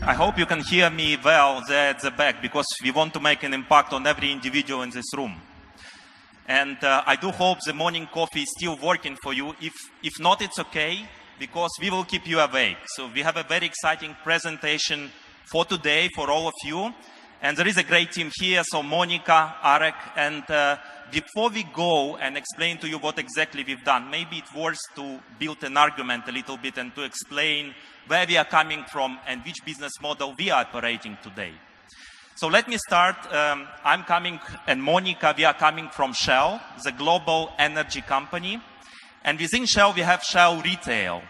I hope you can hear me well there at the back, because we want to make an impact on every individual in this room. And I do hope the morning coffee is still working for you. If not, it's okay, because we will keep you awake. So we have a very exciting presentation for today for all of you. And there is a great team here, so Monika, Arek, and before we go and explain to you what exactly we've done, maybe it's worth to build an argument a little bit and to explain where we are coming from and which business model we are operating today. So let me start. I'm coming, and Monika, we are coming from Shell, the global energy company. And within Shell, we have Shell Retail.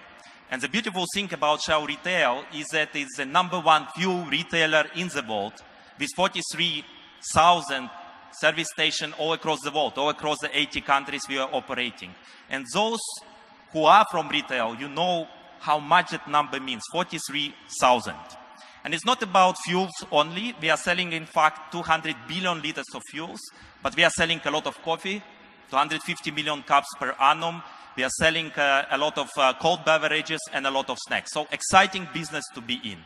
And the beautiful thing about Shell Retail is that it's the #1 fuel retailer in the world, with 43,000 service stations all across the world, all across the 80 countries we are operating. And those who are from retail, you know how much that number means, 43,000. And it's not about fuels only. We are selling, in fact, 200 billion liters of fuels, but we are selling a lot of coffee, 250 million cups per annum. We are selling a lot of cold beverages and a lot of snacks. So exciting business to be in.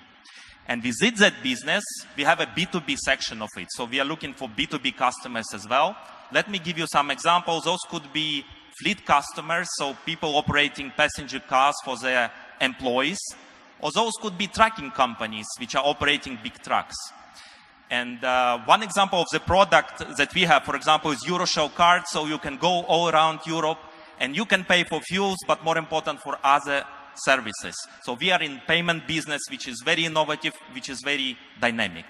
And within that business, we have a B2B section of it. So we are looking for B2B customers as well. Let me give you some examples. Those could be fleet customers, so people operating passenger cars for their employees. Or those could be trucking companies, which are operating big trucks. And one example of the product that we have, for example, is EuroShell card. So you can go all around Europe and you can pay for fuels, but more important, for other services. So we are in payment business, which is very innovative, which is very dynamic.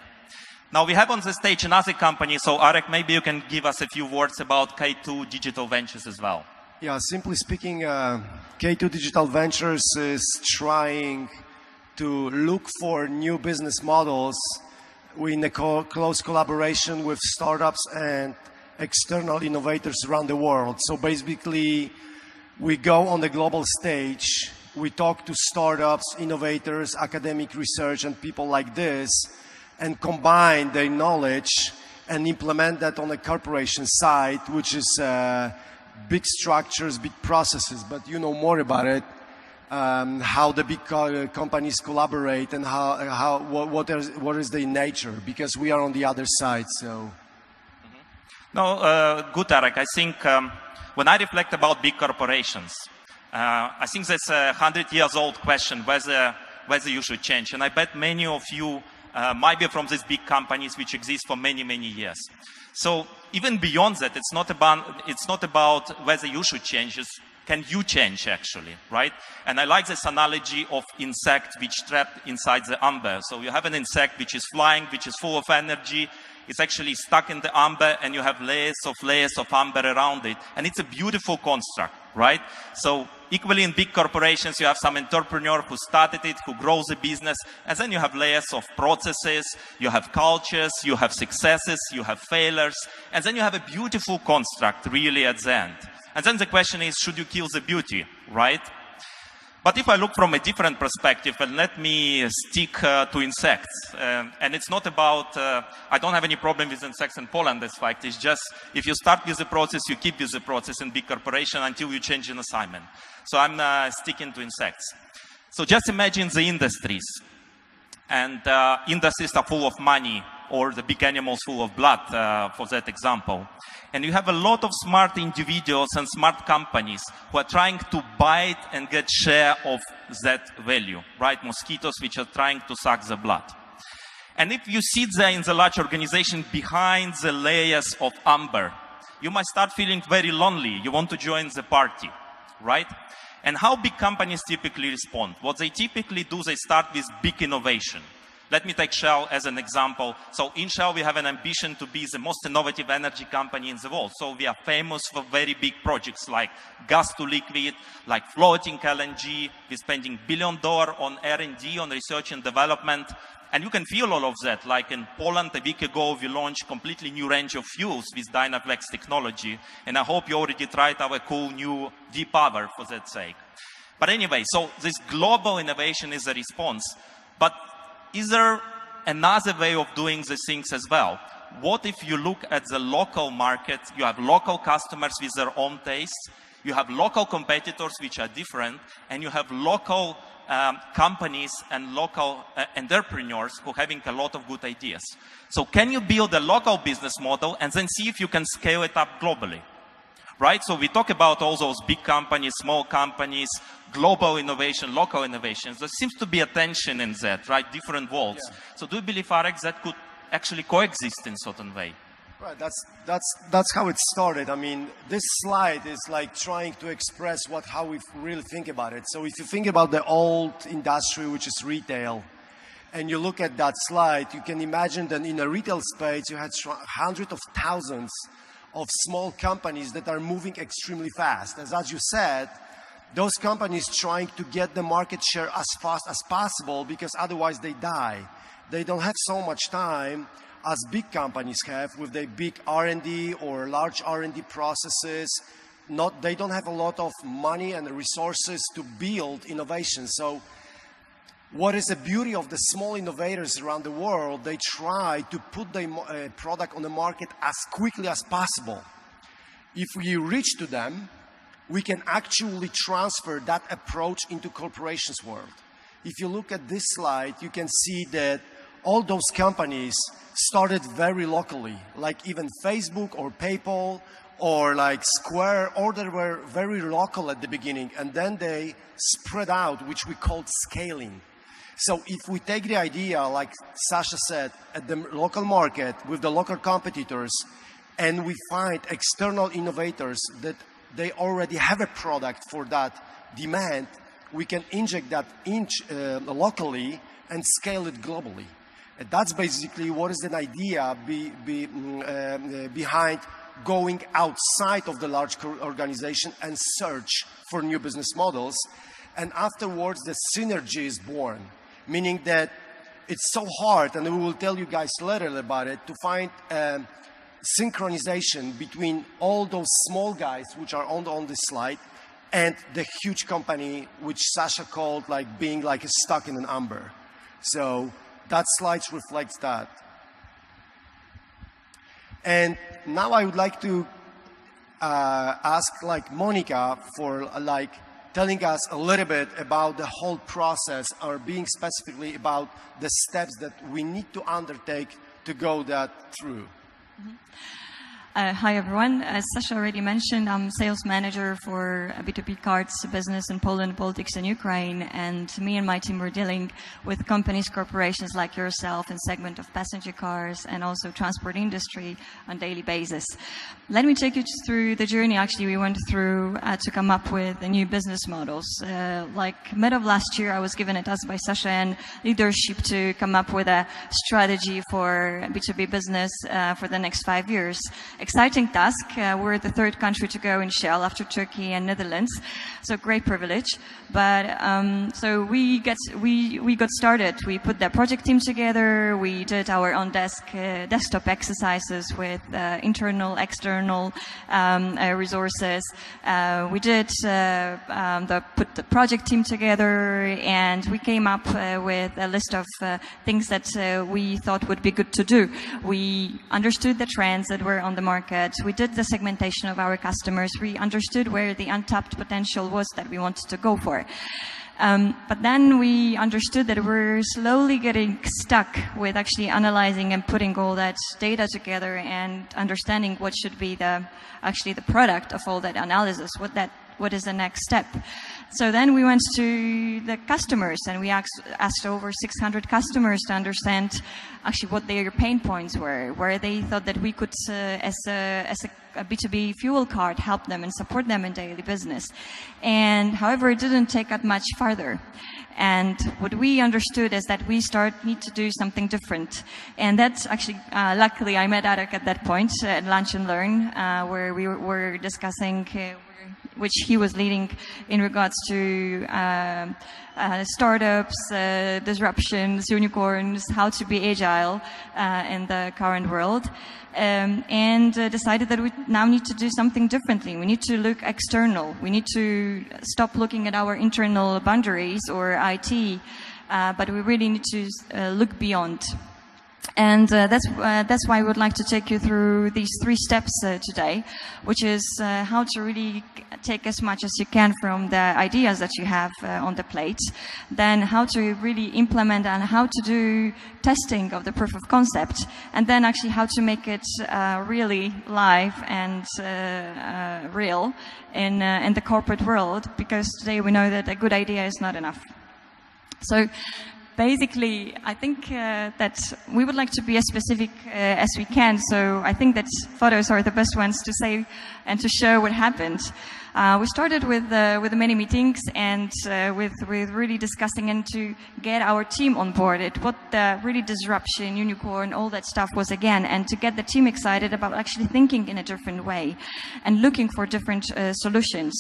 Now we have on the stage another company. So Arek, maybe you can give us a few words about K2 Digital Ventures as well. Yeah, simply speaking, K2 Digital Ventures is trying to look for new business models in a close collaboration with startups and external innovators around the world. So basically, we go on the global stage. We talk to startups, innovators, academic research, and people like this, and combine their knowledge and implement that on the corporation side, which is big structures, big processes. But you know more about it, how the big companies collaborate and what is their nature, because we are on the other side. So, No, good, Arek. I think when I reflect about big corporations, I think that's a 100-year-old question, whether you should change. And I bet many of you might be from these big companies which exist for many, many years. So even beyond that, it's not about whether you should change, it's can you change actually, right? And I like this analogy of insect which trapped inside the amber. So you have an insect which is flying, which is full of energy. It's actually stuck in the amber, and you have layers of amber around it. And it's a beautiful construct, right? So equally in big corporations, you have some entrepreneur who started it, who grows a business, and then you have layers of processes, you have cultures, you have successes, you have failures, and then you have a beautiful construct really at the end. And then the question is, should you kill the beauty, right? But if I look from a different perspective, and let me stick to insects, and it's not about, I don't have any problem with insects in Poland, this fact. It's just, if you start with the process, you keep with the process in big corporation until you change an assignment. So I'm sticking to insects. So just imagine the industries. And industries are full of money, or the big animals full of blood, for that example. And you have a lot of smart individuals and smart companies who are trying to bite and get share of that value, right? Mosquitoes which are trying to suck the blood. And if you sit there in the large organization behind the layers of amber, you might start feeling very lonely. You want to join the party, right? And how big companies typically respond? What they typically do, they start with big innovation. Let me take Shell as an example. So in Shell, we have an ambition to be the most innovative energy company in the world. So we are famous for very big projects like gas to liquid, like floating LNG. We're spending $1 billion on R&D, on research and development. And you can feel all of that. Like in Poland, a week ago, we launched a completely new range of fuels with Dynaflex technology. And I hope you already tried our cool new V-Power for that sake. But anyway, so this global innovation is a response. But is there another way of doing these things as well? What if you look at the local market? You have local customers with their own tastes. You have local competitors which are different. And you have local companies and local entrepreneurs who are having a lot of good ideas. So can you build a local business model and then see if you can scale it up globally? Right? So we talk about all those big companies, small companies, global innovation, local innovations. There seems to be a tension in that, right? Different worlds. Yeah. So do you believe, Arek, that could actually coexist in a certain way? Right, that's how it started. I mean, this slide is like trying to express how we really think about it. So if you think about the old industry, which is retail, and you look at that slide, you can imagine that in a retail space, you had hundreds of thousands of small companies that are moving extremely fast. As you said, those companies trying to get the market share as fast as possible because otherwise they die. They don't have so much time as big companies have with their big R&D or large R&D processes. They don't have a lot of money and resources to build innovation. So what is the beauty of the small innovators around the world? They try to put their product on the market as quickly as possible. If we reach to them, we can actually transfer that approach into corporations world. If you look at this slide, you can see that all those companies started very locally, like even Facebook or PayPal or like Square, or they were very local at the beginning, and then they spread out, which we called scaling. So if we take the idea, like Sasha said, at the local market with the local competitors, and we find external innovators that they already have a product for that demand, we can inject that locally and scale it globally. And that's basically what is an idea behind going outside of the large organization and search for new business models. And afterwards, the synergy is born, meaning that it's so hard, and we will tell you guys later about it, to find synchronization between all those small guys which are on this slide and the huge company which Sasha called like being like stuck in an amber. So that slide reflects that. And now I would like to ask like Monika for like telling us a little bit about the whole process, or being specifically about the steps that we need to undertake to go that through. Mm-hmm. Hi everyone. As Sasha already mentioned, I'm sales manager for a B2B cards business in Poland, Baltics and Ukraine, and me and my team were dealing with companies, corporations like yourself in segment of passenger cars and also transport industry on daily basis. Let me take you through the journey actually we went through to come up with the new business models. Like mid of last year, I was given a task by Sasha and leadership to come up with a strategy for B2B business for the next 5 years. Exciting task. We're the third country to go in Shell after Turkey and Netherlands, so great privilege. But so we got started. We put the project team together. We did our own desktop exercises with internal, external resources. We did put the project team together, and we came up with a list of things that we thought would be good to do. We understood the trends that were on the market. We did the segmentation of our customers. We understood where the untapped potential was that we wanted to go for. But then we understood that we're slowly getting stuck with actually analyzing and putting all that data together and understanding what should be the product of all that analysis, what is the next step. So then we went to the customers, and we asked over 600 customers to understand actually what their pain points were, where they thought that we could, as a B2B fuel card, help them and support them in daily business. And however, it didn't take that much farther. And what we understood is that we need to do something different. And that's actually, luckily, I met Arek at that point at Lunch and Learn, where we were discussing which he was leading in regards to startups, disruptions, unicorns, how to be agile in the current world, and decided that we now need to do something differently. We need to look external. We need to stop looking at our internal boundaries or IT, but we really need to look beyond. And that's why I would like to take you through these 3 steps today, which is how to really take as much as you can from the ideas that you have on the plate, then how to really implement and how to do testing of the proof of concept, and then actually how to make it really live and real in the corporate world, because today we know that a good idea is not enough. So basically, I think that we would like to be as specific as we can. So I think that photos are the best ones to say and to show what happened. We started with many meetings and with really discussing and to get our team on board. What the really disruption, unicorn, all that stuff was again, and to get the team excited about actually thinking in a different way and looking for different solutions.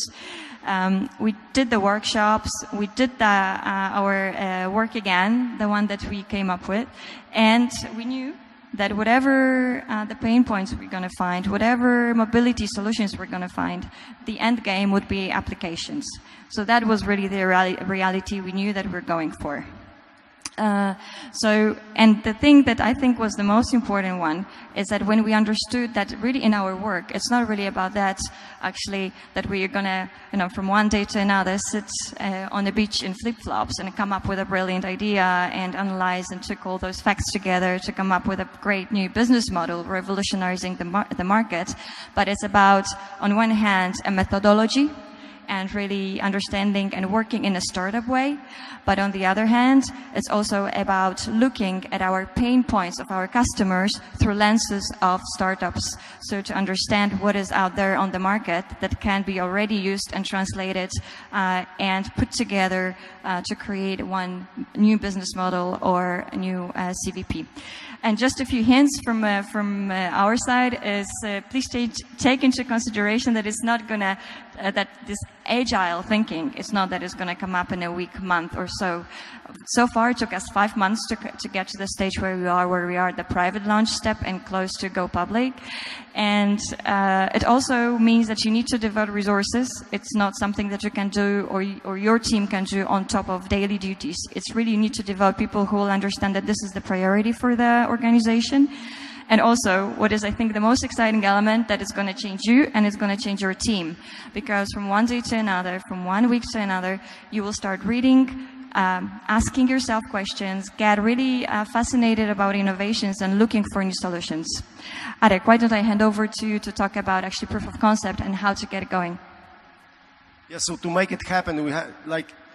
We did the workshops, we did our work again, the one that we came up with, and we knew that whatever the pain points we're going to find, whatever mobility solutions we're going to find, the end game would be applications. So that was really the reality we knew that we're going for. And the thing that I think was the most important one is that when we understood that really in our work, it's not really about that actually that we are gonna, from one day to another sit on the beach in flip-flops and come up with a brilliant idea and analyze and took all those facts together to come up with a great new business model revolutionizing the market. But it's about, on one hand, a methodology and really understanding and working in a startup way. But on the other hand, it's also about looking at our pain points of our customers through lenses of startups. So to understand what is out there on the market that can be already used and translated and put together to create one new business model or a new CVP. And just a few hints from our side is please take into consideration that it's not gonna that this agile thinking, it's not that it's gonna come up in a week, month or so. So far, it took us 5 months to get to the stage where we are the private launch step and close to go public. And it also means that you need to devote resources. It's not something that you can do or your team can do on top of daily duties. It's really you need to devote people who will understand that this is the priority for the organization. And also, what is, I think, the most exciting element that is going to change you and it's going to change your team. Because from one day to another, from 1 week to another, you will start reading, asking yourself questions, get really fascinated about innovations and looking for new solutions. Arek, why don't I hand over to you to talk about actually proof of concept and how to get it going? Yeah, so to make it happen, we have,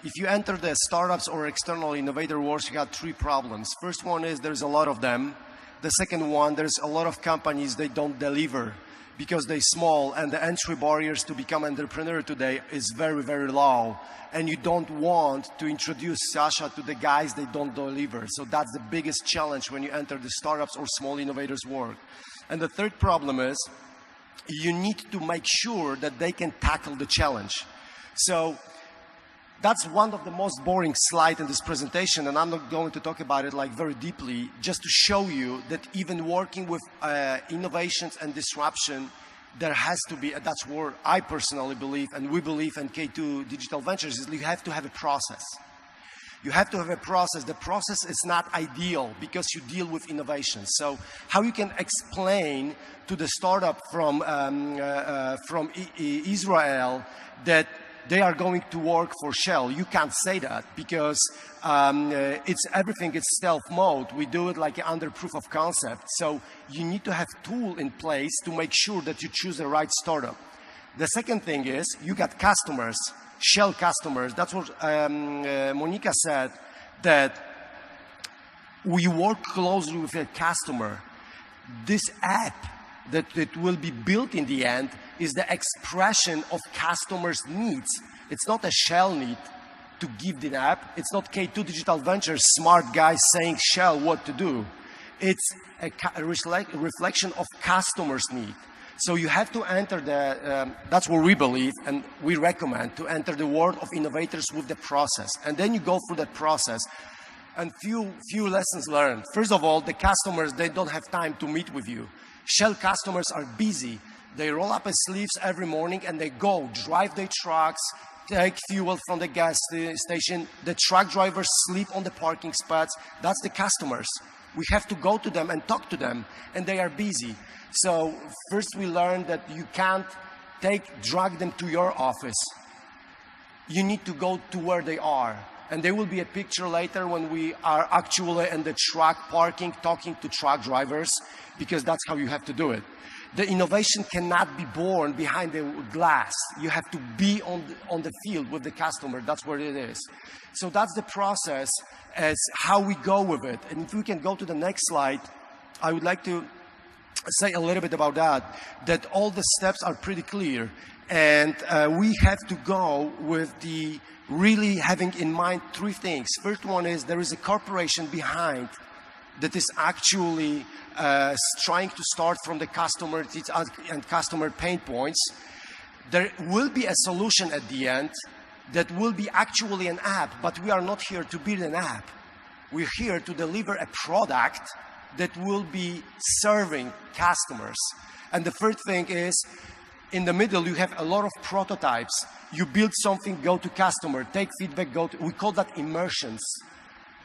if you enter the startups or external innovator wars, you got 3 problems. First one is there's a lot of them. The second one, there's a lot of companies, they don't deliver because they're small and the entry barriers to become an entrepreneur today is very, very low. And you don't want to introduce Sasha to the guys they don't deliver. So that's the biggest challenge when you enter the startups or small innovators work. And the third problem is you need to make sure that they can tackle the challenge. So that's one of the most boring slides in this presentation, and I'm not going to talk about it very deeply, just to show you that even working with innovations and disruption, there has to be, that's where I personally believe, and we believe in K2 Digital Ventures, is you have to have a process. You have to have a process. The process is not ideal because you deal with innovations. So how you can explain to the startup from Israel that they are going to work for Shell. You can't say that because everything is stealth mode. We do it under proof of concept. So you need to have tool in place to make sure that you choose the right startup. The second thing is you got customers, Shell customers. That's what Monika said, that we work closely with a customer. This app that it will be built in the end is the expression of customers' needs. It's not a Shell need to give the app. It's not K2 Digital Ventures smart guys saying Shell what to do. It's a reflection of customers' need. So you have to enter that's what we believe and we recommend, to enter the world of innovators with the process. And then you go through that process. And few lessons learned. First of all, the customers, they don't have time to meet with you. Shell customers are busy. They roll up their sleeves every morning and they go drive their trucks, take fuel from the gas station. The truck drivers sleep on the parking spots. That's the customers. We have to go to them and talk to them, and they are busy. So first we learned that you can't drag them to your office. You need to go to where they are. And there will be a picture later when we are actually in the truck parking, talking to truck drivers, because that's how you have to do it. The innovation cannot be born behind the glass. You have to be on the field with the customer. That's where it is. So that's the process as how we go with it. And if we can go to the next slide, I would like to say a little bit about that all the steps are pretty clear. And we have to go with the really having in mind three things. First one is there is a corporation behind that is actually trying to start from the customer and customer pain points. There will be a solution at the end that will be actually an app, but we are not here to build an app. We're here to deliver a product that will be serving customers. And the first thing is, in the middle, you have a lot of prototypes. You build something, go to customer, take feedback, we call that immersions.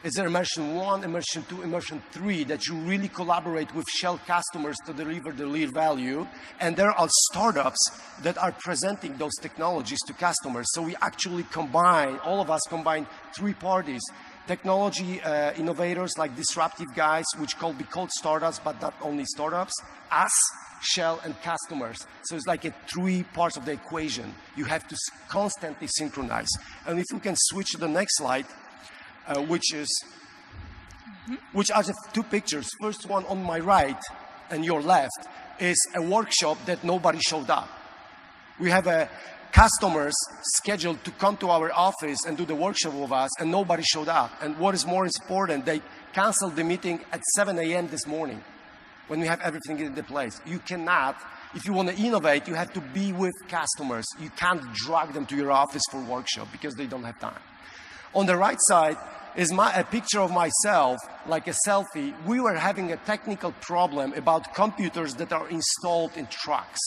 It's immersion 1, immersion 2, immersion 3, that you really collaborate with shell customers to deliver the real value. And there are startups that are presenting those technologies to customers. So we actually combine, all of us combine three parties. Technology innovators like disruptive guys, which be called startups, but not only startups, us, Shell, and customers. So it's like three parts of the equation. You have to constantly synchronize. And if we can switch to the next slide, which are the two pictures. First one on my right and your left is a workshop that nobody showed up. We have customers scheduled to come to our office and do the workshop with us, and nobody showed up. And what is more important, they canceled the meeting at 7 a.m. this morning when we have everything in the place. You cannot, if you want to innovate, you have to be with customers. You can't drag them to your office for workshop because they don't have time. On the right side is a picture of myself, like a selfie. We were having a technical problem about computers that are installed in trucks.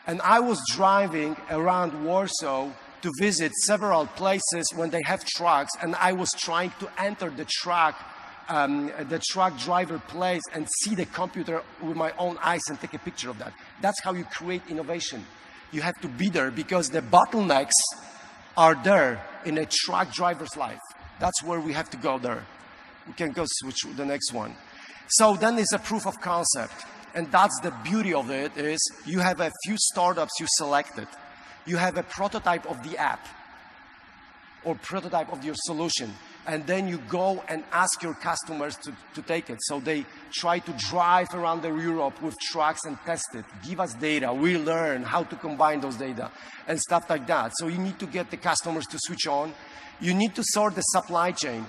And I was driving around Warsaw to visit several places when they have trucks, and I was trying to enter the truck driver place and see the computer with my own eyes and take a picture of that. That's how you create innovation. You have to be there because the bottlenecks are there in a truck driver's life. That's where we have to go there. We can go switch to the next one. So then is a proof of concept. And that's the beauty of it, is you have a few startups you selected. You have a prototype of the app or prototype of your solution. And then you go and ask your customers to take it. So they try to drive around Europe with trucks and test it. Give us data. We learn how to combine those data and stuff like that. So you need to get the customers to switch on. You need to sort the supply chain.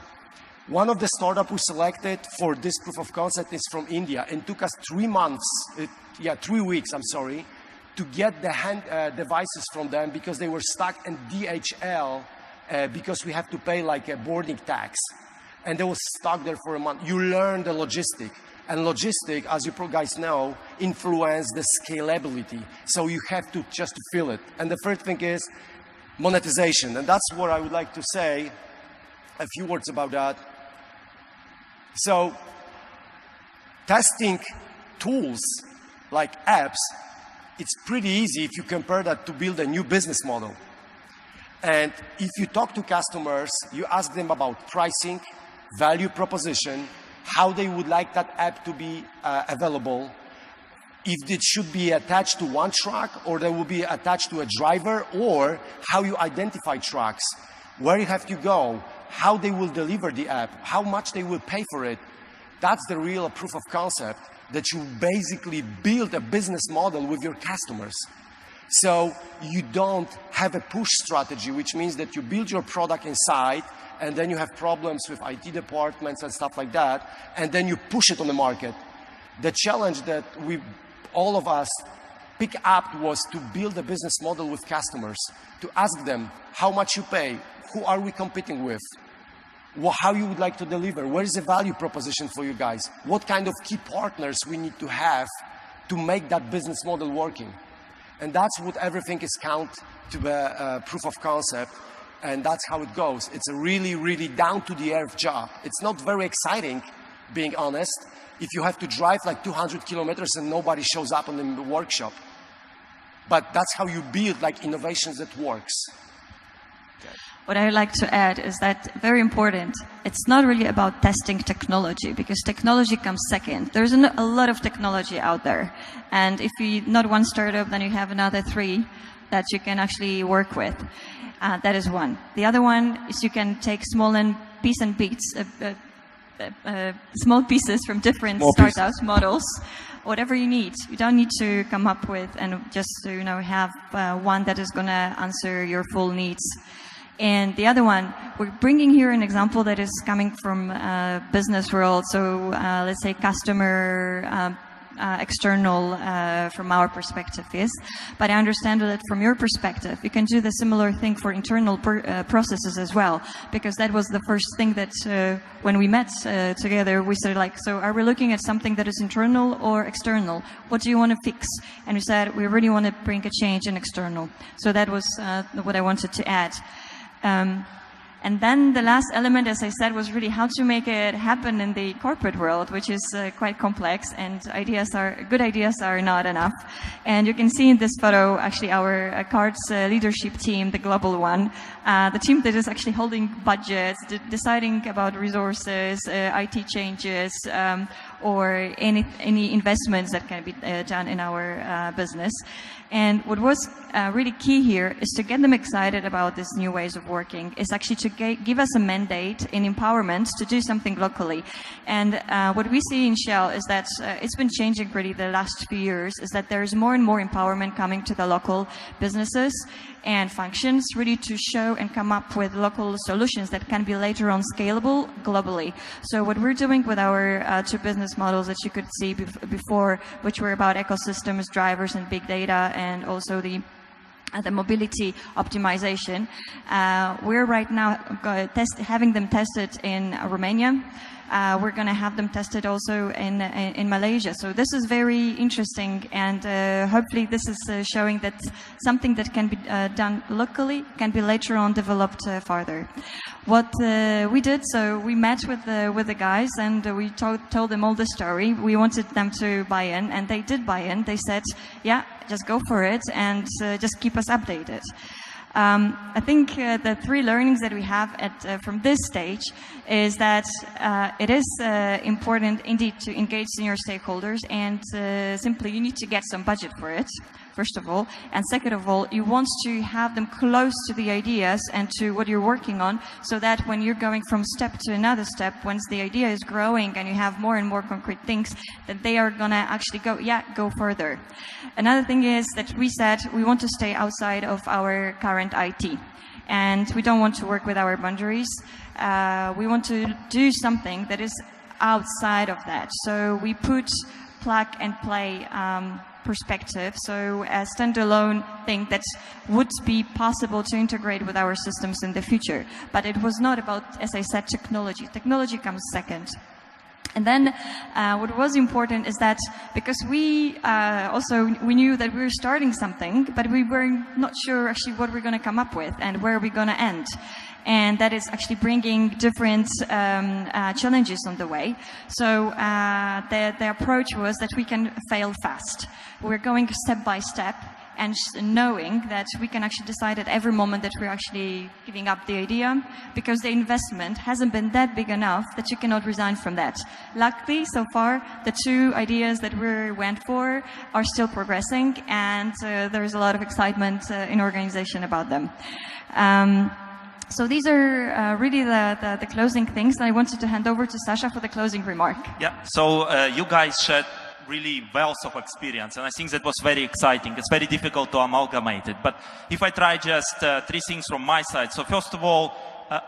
One of the startups we selected for this proof of concept is from India, and took us 3 weeks, to get the hand devices from them because they were stuck in DHL because we have to pay like a boarding tax. And they were stuck there for a month. You learn the logistic. And logistic, as you guys know, influence the scalability. So you have to just feel it. And the first thing is monetization. And that's what I would like to say, a few words about that. So testing tools like apps, it's pretty easy if you compare that to build a new business model. And if you talk to customers, you ask them about pricing, value proposition, how they would like that app to be available, if it should be attached to one truck or they will be attached to a driver, or how you identify trucks, where you have to go, how they will deliver the app, how much they will pay for it. That's the real proof of concept, that you basically build a business model with your customers. So you don't have a push strategy, which means that you build your product inside and then you have problems with IT departments and stuff like that, and then you push it on the market. The challenge that all of us pick up was to build a business model with customers, to ask them how much you pay, who are we competing with, how you would like to deliver, where is the value proposition for you guys, what kind of key partners we need to have to make that business model working. And that's what everything is count to the proof of concept, and that's how it goes. It's a really, really down to the earth job. It's not very exciting, being honest, if you have to drive like 200 kilometers and nobody shows up in the workshop. But that's how you build like innovations that works. What I would like to add is that very important, it's not really about testing technology, because technology comes second. There's a lot of technology out there. And if you not one startup, then you have another 3 that you can actually work with. That is one. The other one is you can take small pieces from different startups, models, whatever you need. You don't need to come up with and just have one that is going to answer your full needs. And the other one, we're bringing here an example that is coming from business world. So let's say customer, external from our perspective, yes. But I understand that from your perspective, you can do the similar thing for internal processes as well. Because that was the first thing that when we met together, we said like, so are we looking at something that is internal or external? What do you want to fix? And we said, we really want to bring a change in external. So that was what I wanted to add. And then the last element, as I said, was really how to make it happen in the corporate world, which is quite complex, and good ideas are not enough. And you can see in this photo, actually, our cards leadership team, the global one, the team that is actually holding budgets, deciding about resources, IT changes, or any investments that can be done in our business. And what was really key here is to get them excited about these new ways of working, is actually to give us a mandate and empowerment to do something locally. And what we see in Shell is that it's been changing really the last few years, is that there's more and more empowerment coming to the local businesses and functions, really to show and come up with local solutions that can be later on scalable globally. So what we're doing with our 2 business models that you could see before, which were about ecosystems, drivers, and big data, and also the mobility optimization. We're right now having them tested in Romania. We're going to have them tested also in Malaysia. So this is very interesting, and hopefully this is showing that something that can be done locally can be later on developed further. What we did, so we met with the guys, and we told them all the story. We wanted them to buy in, and they did buy in. They said, yeah, just go for it, and just keep us updated. I think the 3 learnings that we have from this stage is that it is important indeed to engage senior stakeholders, and simply you need to get some budget for it, first of all. And second of all, you want to have them close to the ideas and to what you're working on, so that when you're going from step to another step, once the idea is growing and you have more and more concrete things, that they are going to actually go further. Another thing is that we said we want to stay outside of our current IT, and we don't want to work with our boundaries. We want to do something that is outside of that. So we put plug and play perspective, so a standalone thing that would be possible to integrate with our systems in the future. But it was not about, as I said, technology. Technology comes second. And then what was important is that because we knew that we were starting something, but we were not sure actually what we're going to come up with and where we're going to end. And that is actually bringing different challenges on the way. So the approach was that we can fail fast. We're going step by step, and knowing that we can actually decide at every moment that we're actually giving up the idea, because the investment hasn't been that big enough that you cannot resign from that. Luckily, so far, the 2 ideas that we went for are still progressing, and there's a lot of excitement in organization about them. So these are really the closing things. And I wanted to hand over to Sasha for the closing remark. Yeah, so you guys shared really wealth of experience, and I think that was very exciting. It's very difficult to amalgamate it, but if I try just 3 things from my side. So first of all,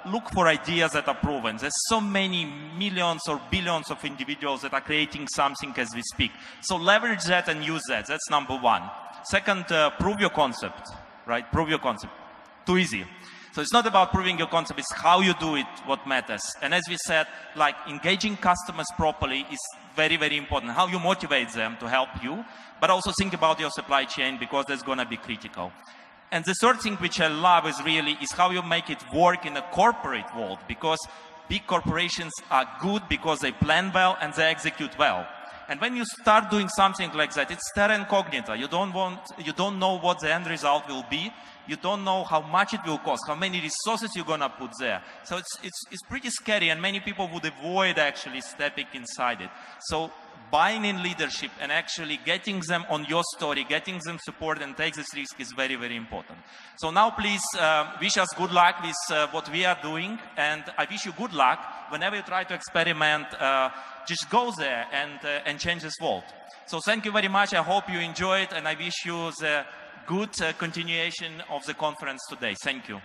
look for ideas that are proven. There's so many millions or billions of individuals that are creating something as we speak. So leverage that and use that. That's number 1. Second, prove your concept, right? Prove your concept. Too easy. So it's not about proving your concept, it's how you do it what matters. And as we said, like engaging customers properly is very, very important. How you motivate them to help you, but also think about your supply chain, because that's going to be critical. And the third thing which I love is how you make it work in a corporate world, because big corporations are good because they plan well and they execute well. And when you start doing something like that, it's terra incognita. You don't know what the end result will be. You don't know how much it will cost, how many resources you're gonna put there. So it's pretty scary, and many people would avoid actually stepping inside it. So buying in leadership and actually getting them on your story, getting them support and take this risk is very, very important. So now please wish us good luck with what we are doing, and I wish you good luck whenever you try to experiment. Just go there and change this world. So thank you very much. I hope you enjoyed, and I wish you the good continuation of the conference today. Thank you.